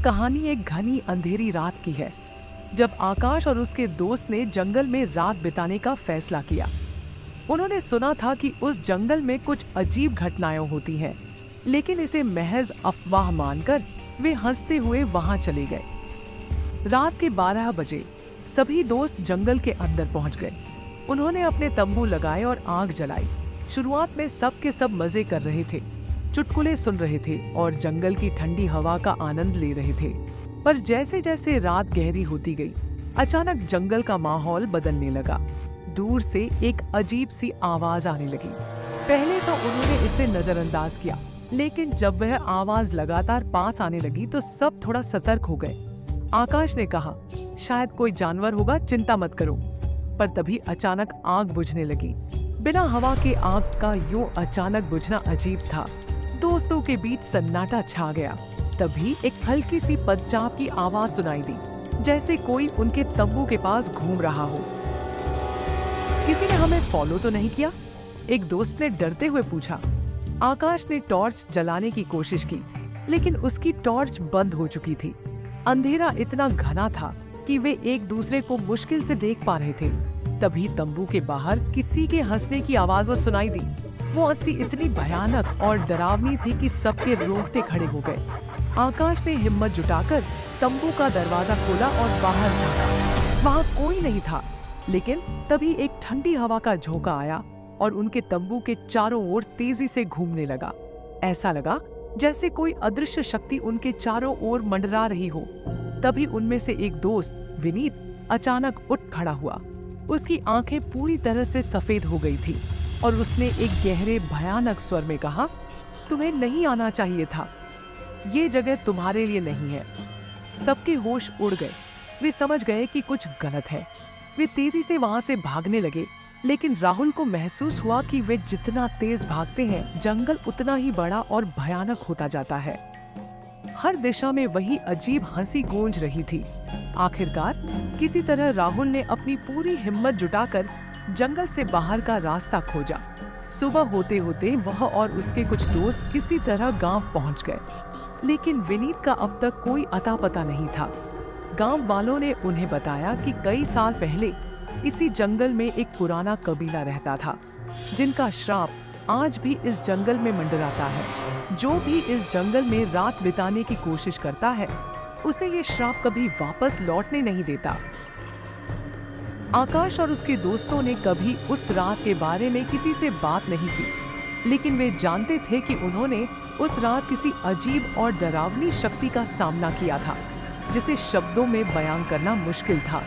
कहानी एक घनी अंधेरी रात की है, जब आकाश और उसके दोस्त ने जंगल में रात बिताने का फैसला किया। उन्होंने सुना था कि उस जंगल में कुछ अजीब घटनाएं होती हैं, लेकिन इसे महज अफवाह मानकर वे हंसते हुए वहां चले गए। रात के 12 बजे सभी दोस्त जंगल के अंदर पहुंच गए। उन्होंने अपने तंबू लगाए और आग जलाई। शुरुआत में सब के सब मजे कर रहे थे, चुटकुले सुन रहे थे और जंगल की ठंडी हवा का आनंद ले रहे थे। पर जैसे जैसे रात गहरी होती गई, अचानक जंगल का माहौल बदलने लगा। दूर से एक अजीब सी आवाज आने लगी। पहले तो उन्होंने इसे नजरअंदाज किया, लेकिन जब वह आवाज लगातार पास आने लगी तो सब थोड़ा सतर्क हो गए। आकाश ने कहा, शायद कोई जानवर होगा, चिंता मत करो। पर तभी अचानक आग बुझने लगी। बिना हवा के आग का यूं अचानक बुझना अजीब था। दोस्तों के बीच सन्नाटा छा गया। तभी एक हल्की सी पदचाप की आवाज सुनाई दी, जैसे कोई उनके तंबू के पास घूम रहा हो। किसी ने हमें फॉलो तो नहीं किया? एक दोस्त ने डरते हुए पूछा। आकाश ने टॉर्च जलाने की कोशिश की, लेकिन उसकी टॉर्च बंद हो चुकी थी। अंधेरा इतना घना था कि वे एक दूसरे को मुश्किल से देख पा रहे थे। तभी तंबू के बाहर किसी के हंसने की आवाज सुनाई दी। वो हंसी इतनी भयानक और डरावनी थी कि सबके रोंगटे खड़े हो गए। आकाश ने हिम्मत जुटाकर तंबू का दरवाजा खोला और बाहर झांका। वहां कोई नहीं था, लेकिन तभी एक ठंडी हवा का झोंका आया और उनके तंबू के चारों ओर तेजी से घूमने लगा। ऐसा लगा जैसे कोई अदृश्य शक्ति उनके चारों ओर मंडरा रही हो। तभी उनमें से एक दोस्त, विनीत, अचानक उठ खड़ा हुआ। उसकी आंखें पूरी तरह से सफेद हो गई थी और उसने एक गहरे भयानक स्वर में कहा, तुम्हें नहीं आना चाहिए था, ये जगह तुम्हारे लिए नहीं है। सबके होश उड़ गए। वे समझ गए कि कुछ गलत है। वे तेजी से वहां से भागने लगे, लेकिन राहुल को महसूस हुआ कि वे जितना तेज भागते हैं, जंगल उतना ही बड़ा और भयानक होता जाता है। हर दिशा में वही अजीब हंसी गूंज रही थी। आखिरकार किसी तरह राहुल ने अपनी पूरी हिम्मत जुटाकर जंगल से बाहर का रास्ता खोजा। सुबह होते होते वह और उसके कुछ दोस्त किसी तरह गांव पहुंच गए, लेकिन विनीत का अब तक कोई अता पता नहीं था। गांव वालों ने उन्हें बताया कि कई साल पहले इसी जंगल में एक पुराना कबीला रहता था, जिनका श्राप आज भी इस जंगल में मंडराता है। जो भी इस जंगल में रात बिताने की कोशिश करता है, उसे ये श्राप कभी वापस लौटने नहीं देता। आकाश और उसके दोस्तों ने कभी उस रात के बारे में किसी से बात नहीं की, लेकिन वे जानते थे कि उन्होंने उस रात किसी अजीब और डरावनी शक्ति का सामना किया था, जिसे शब्दों में बयान करना मुश्किल था।